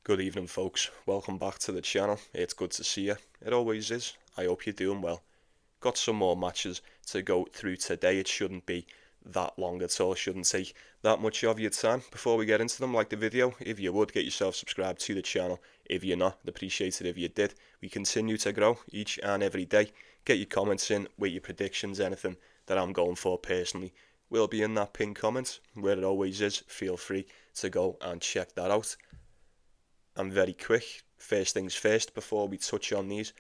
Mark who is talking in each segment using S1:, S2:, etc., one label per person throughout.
S1: Good evening, folks. Welcome back to the channel. It's good to see you. It always is. I hope you're doing well. Got some more matches to go through today. It shouldn't be that long at all. It shouldn't take that much of your time. Before we get into them, like the video, if you would, get yourself subscribed to the channel. If you're not, I'd appreciate it if you did. We continue to grow each and every day. Get your comments in with your predictions, anything that I'm going for personally will be in that pinned comment, where it always is. Feel free to go and check that out. I'm very quick. First things first, before we touch on these,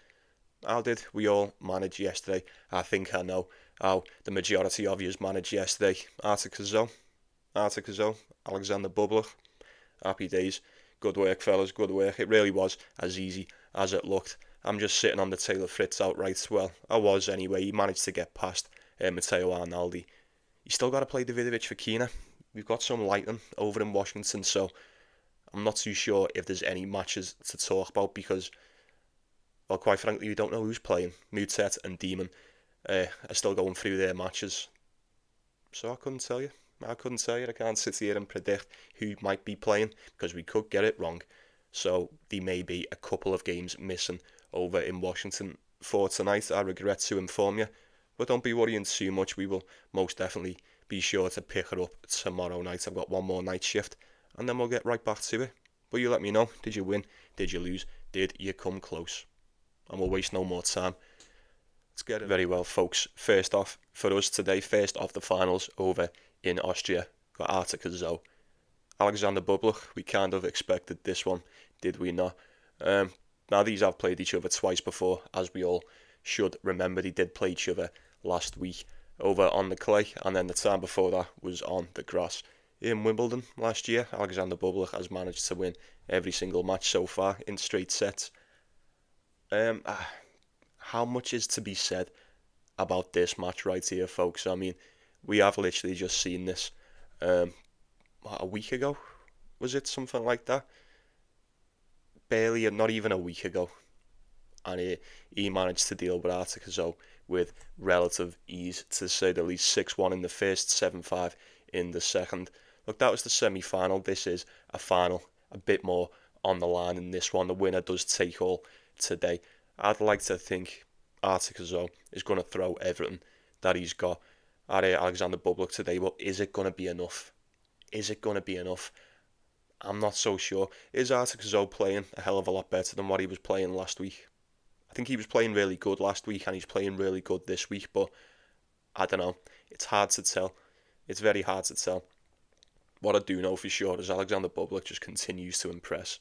S1: how did we all manage yesterday? I think I know how the majority of yous managed yesterday. Cazaux, Alexander Bublik, happy days. Good work, fellas, good work. It really was as easy as it looked. I'm just sitting on the tail of Fritz outright. Well, I was anyway. He managed to get past Matteo Arnaldi. You still got to play Davidovic for Kina. We've got some lighting over in Washington, so I'm not too sure if there's any matches to talk about because, well, quite frankly, we don't know who's playing. Mutet and Demon are still going through their matches. So I couldn't tell you. I can't sit here and predict who might be playing because we could get it wrong. So there may be a couple of games missing over in Washington for tonight. I regret to inform you. But don't be worrying too much. We will most definitely be sure to pick it up tomorrow night. I've got one more night shift. And then we'll get right back to it. But you let me know, did you win? Did you lose? Did you come close? And we'll waste no more time. Let's get it. Very well, folks. First off, for us today, first off the finals over in Austria. Got Cazaux. Alexander Bublik, we kind of expected this one, did we not? Now, these have played each other twice before, as we all should remember. They did play each other last week over on the clay, and then the time before that was on the grass. In Wimbledon last year, Alexander Bublik has managed to win every single match so far in straight sets. How much is to be said about this match right here, folks? I mean, we have literally just seen this a week ago, was it? Something like that? Barely, not even a week ago. And he managed to deal with Cazaux with relative ease, to say the least. 6-1 in the first, 7-5 in the second. Look, that was the semi-final. This is a final. A bit more on the line in this one. The winner does take all today. I'd like to think Cazaux is going to throw everything that he's got at Alexander Bublik today. But is it going to be enough? Is it going to be enough? I'm not so sure. Is Cazaux playing a hell of a lot better than what he was playing last week? I think he was playing really good last week and he's playing really good this week. But I don't know. It's hard to tell. It's very hard to tell. What I do know for sure is Alexander Bublik just continues to impress.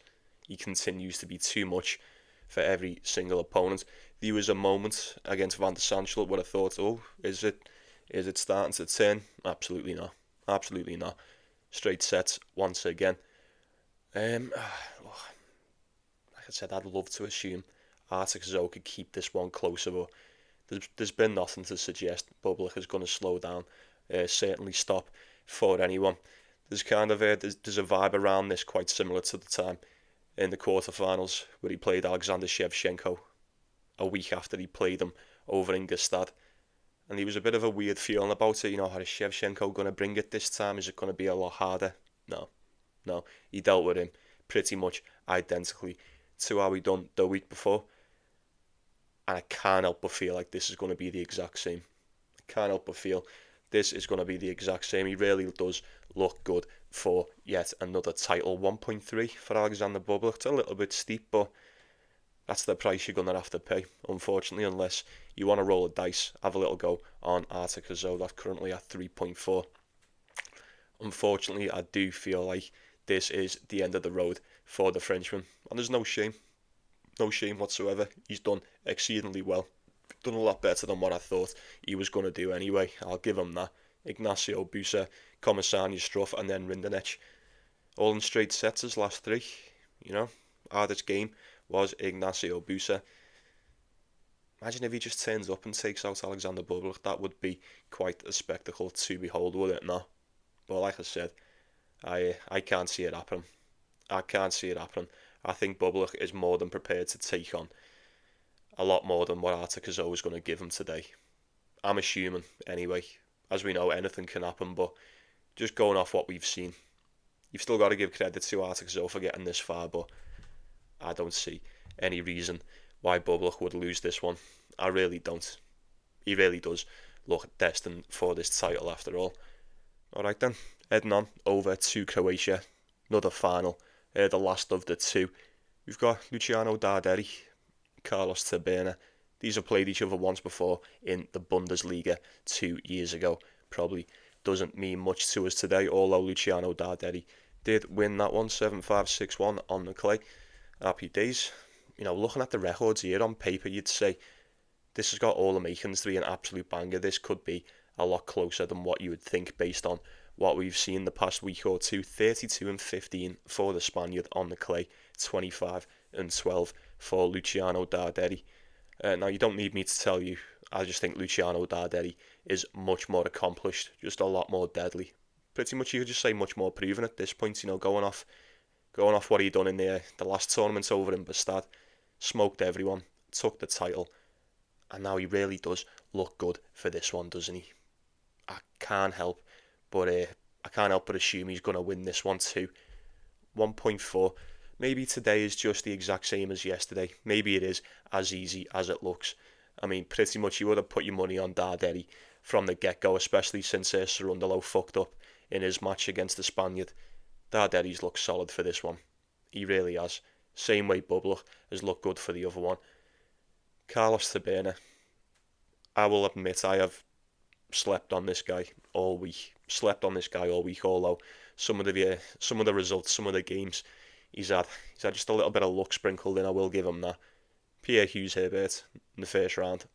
S1: He continues to be too much for every single opponent. There was a moment against Van der Sandschulp where I thought, oh, is it starting to turn? Absolutely not. Absolutely not. Straight sets once again. Like I said, I'd love to assume Cazaux could keep this one closer, but there's been nothing to suggest Bublik is going to slow down. Certainly stop for anyone. There's kind of there's a vibe around this quite similar to the time in the quarterfinals where he played Alexander Shevchenko a week after he played him over in Gstaad. And there was a bit of a weird feeling about it. You know, how is Shevchenko going to bring it this time? Is it going to be a lot harder? No. He dealt with him pretty much identically to how he done the week before. And I can't help but feel like this is going to be the exact same. I can't help but feel this is going to be the exact same. He really does look good for yet another title. 1.3 for Alexander Bublik. It's a little bit steep, but that's the price you're going to have to pay, unfortunately, unless you want to roll a dice, have a little go on Cazaux. That's currently at 3.4. Unfortunately, I do feel like this is the end of the road for the Frenchman. And there's no shame. No shame whatsoever. He's done exceedingly well. Done a lot better than what I thought he was going to do anyway. I'll give him that. Ignacio Busa, Komisarny Struff, and then Rinderknech. All in straight sets his last three. You know, hardest game was Ignacio Busa. Imagine if he just turns up and takes out Alexander Bublik. That would be quite a spectacle to behold, would it not? But like I said, I can't see it happening. I can't see it happening. I think Bublik is more than prepared to take on a lot more than what Cazaux is going to give him today. I'm assuming, anyway. As we know, anything can happen, but just going off what we've seen, you've still got to give credit to Cazaux for getting this far, but I don't see any reason why Bublik would lose this one. I really don't. He really does look destined for this title after all. Alright then, heading on over to Croatia. Another final, the last of the two. We've got Luciano Darderi, Carlos Taberner. These have played each other once before in the Bundesliga 2 years ago. Probably doesn't mean much to us today, although Luciano Darderi did win that one 7-5, 6-1 on the clay. Happy days. Looking at the records here on paper, you'd say this has got all the makings to be an absolute banger. This could be a lot closer than what you would think based on what we've seen the past week or two. 32-15 for the Spaniard on the clay, 25-12 for Luciano Darderi. Now, you don't need me to tell you, I just think Luciano Darderi is much more accomplished, just a lot more deadly. Pretty much you could just say much more proven at this point, going off what he done in the last tournament over in Bastad. Smoked everyone, took the title, and now he really does look good for this one, doesn't he? I can't help but assume he's going to win this one too. 1.4. Maybe today is just the exact same as yesterday. Maybe it is as easy as it looks. I mean, pretty much you would have put your money on Darderi from the get-go, especially since Sarundalo fucked up in his match against the Spaniard. Darderi's looked solid for this one. He really has. Same way Bublik has looked good for the other one. Carlos Taberner. I will admit I have slept on this guy all week. Although some of the results, some of the games, he's had just a little bit of luck sprinkled in. I will give him that. Pierre Hughes Herbert in the first round.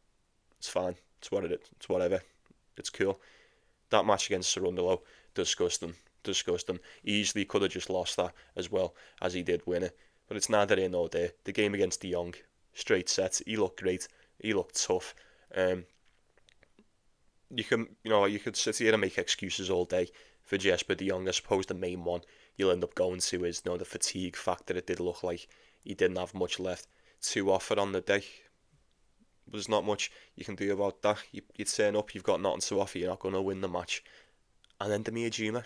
S1: It's fine. It's what it is. It's whatever. It's cool. That match against Sarundalo, disgusting. He easily could have just lost that as well as he did win it. But it's neither here nor there. The game against De Jong, straight sets. He looked great. He looked tough. You could sit here and make excuses all day for Jesper De Jong. I suppose the main one you'll end up going to is the fatigue factor. It did look like he didn't have much left to offer on the day. There's not much you can do about that. You turn up, you've got nothing to offer, you're not going to win the match. And then Demir Juma,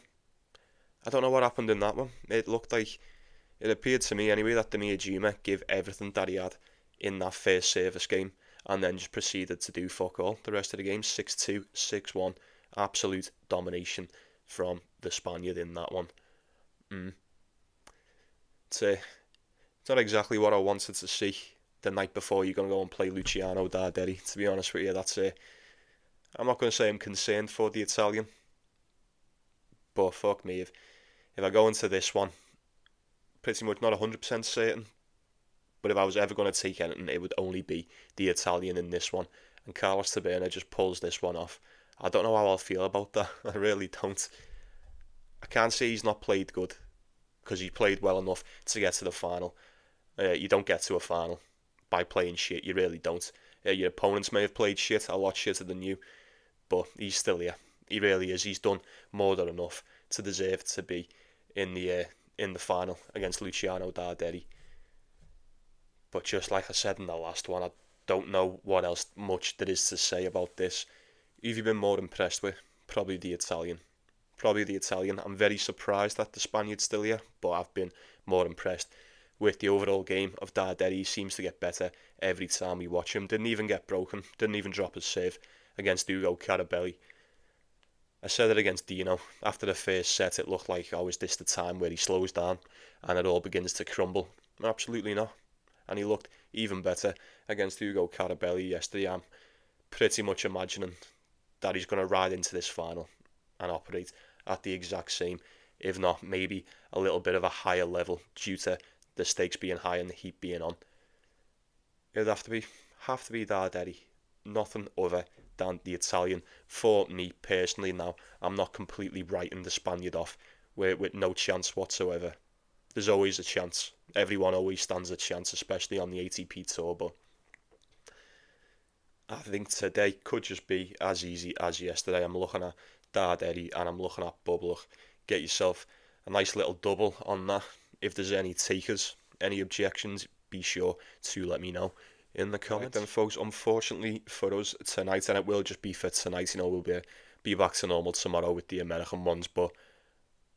S1: I don't know what happened in that one. It appeared to me anyway that Demir Juma gave everything that he had in that first service game and then just proceeded to do fuck all the rest of the game. 6-2, 6-1, absolute domination from the Spaniard in that one. It's not exactly what I wanted to see the night before you're going to go and play Luciano Darderi, to be honest with you. That's it. I'm not going to say I'm concerned for the Italian, but fuck me, if I go into this one, pretty much not 100% certain, but if I was ever going to take anything, it would only be the Italian in this one, and Carlos Taberner just pulls this one off. I don't know how I'll feel about that. I really don't. I can't say he's not played good, because he played well enough to get to the final. You don't get to a final by playing shit, you really don't. Your opponents may have played shit, a lot shitter than you, but he's still here. He really is. He's done more than enough to deserve to be in the final against Luciano Darderi. But just like I said in the last one, I don't know what else much there is to say about this. Who have you been more impressed with? Probably the Italian. I'm very surprised that the Spaniard's still here, but I've been more impressed with the overall game of Darderi. He seems to get better every time we watch him. Didn't even get broken, didn't even drop his save against Ugo Carabelli. I said it against Dino. After the first set, it looked like, is this the time where he slows down and it all begins to crumble? Absolutely not. And he looked even better against Ugo Carabelli yesterday. I'm pretty much imagining that he's going to ride into this final and operate at the exact same, if not maybe a little bit of a higher level due to the stakes being high and the heat being on. It'd have to be Darderi. Nothing other than the Italian for me personally. Now, I'm not completely writing the Spaniard off with no chance whatsoever. There's always a chance. Everyone always stands a chance, especially on the ATP Tour, but I think today could just be as easy as yesterday. I'm looking at Darderi and I'm looking at Bublik. Get yourself a nice little double on that. If there's any takers, any objections, be sure to let me know in the comments. Right then, folks, unfortunately for us tonight, and it will just be for tonight, we'll be back to normal tomorrow with the American ones, but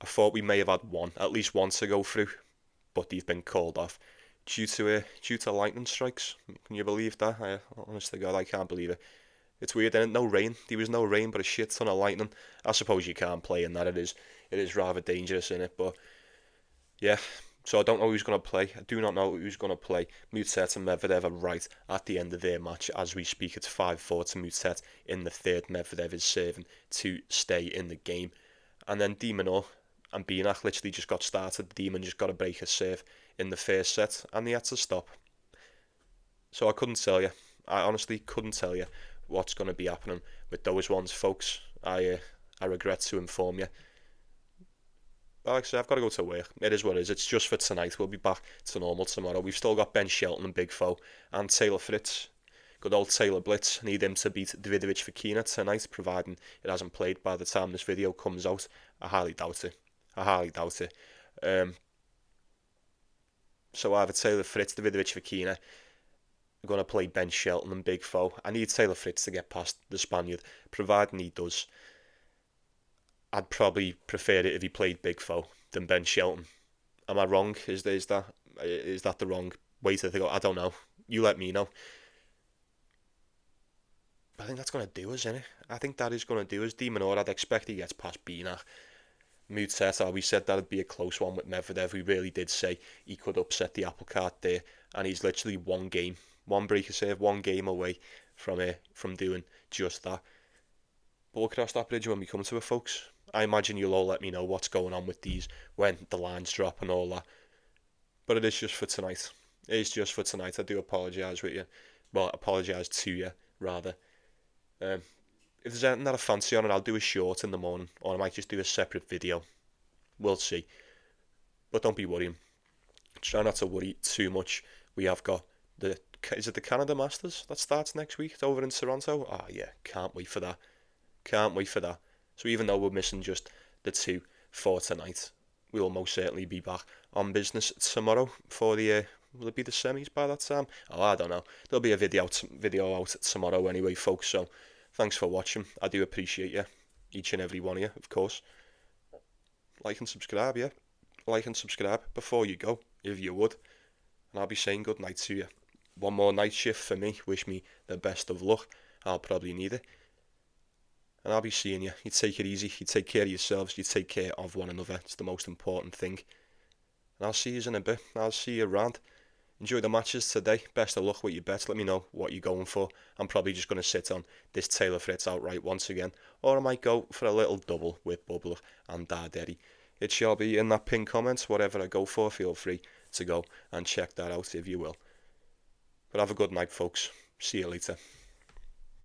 S1: I thought we may have had at least one to go through, but they've been called off due to lightning strikes. Can you believe that? Honest to God, I can't believe it. It's weird, and no rain. There was no rain, but a shit ton of lightning. I suppose you can't play in that. It is rather dangerous in it, but yeah. So I don't know who's going to play. I do not know who's going to play. Mutset and Medvedev are right at the end of their match. As we speak, it's 5-4 to Mutset in the third. Medvedev is serving to stay in the game. And then Demon and Binak literally just got started. Demon just got a break a serve in the first set, and he had to stop. So I couldn't tell you. I honestly couldn't tell you what's going to be happening with those ones, folks. I regret to inform you. But like I said, I've got to go to work. It is what it is. It's just for tonight. We'll be back to normal tomorrow. We've still got Ben Shelton and Big Foe and Taylor Fritz. Good old Taylor Blitz. Need him to beat Davidovich Fokina tonight, providing it hasn't played by the time this video comes out. I highly doubt it. So either Taylor Fritz, Davidovich Fokina. I'm going to play Ben Shelton and Big Foe. I need Taylor Fritz to get past the Spaniard, providing he does. I'd probably prefer it if he played Big Foe than Ben Shelton. Am I wrong? Is that the wrong way to think? I don't know. You let me know. I think that's going to do us, isn't it? I think that is going to do us. Demonor, I'd expect he gets past Binak. Mutset, we said that'd be a close one with Medvedev. We really did say he could upset the apple cart there, and he's literally one breaker serve, one game away from doing just that. But we'll cross that bridge when we come to it, folks. I imagine you'll all let me know what's going on with these when the lines drop and all that. But it is just for tonight. It is just for tonight. I do apologise with you. Well, apologise to you, rather. If there's anything that I fancy on it, I'll do a short in the morning, or I might just do a separate video. We'll see. But don't be worrying. Try not to worry too much. We have got is it the Canada Masters that starts next week? It's over in Toronto. Oh yeah, can't wait for that. So even though we're missing just the two for tonight, we will most certainly be back on business tomorrow for the will it be the semis by that time? Oh, I don't know. There'll be a video out tomorrow anyway, folks. So thanks for watching. I do appreciate you, each and every one of you, of course. Like and subscribe, yeah. Like and subscribe before you go, if you would. And I'll be saying good night to you. One more night shift for me. Wish me the best of luck. I'll probably need it. And I'll be seeing you. You take it easy. You take care of yourselves. You take care of one another. It's the most important thing. And I'll see you in a bit. I'll see you around. Enjoy the matches today. Best of luck with your bets. Let me know what you're going for. I'm probably just going to sit on this Taylor Fritz outright once again. Or I might go for a little double with Bublik and Darderi. It shall be in that pinned comments. Whatever I go for, feel free to go and check that out if you will. But have a good night, folks. See you later.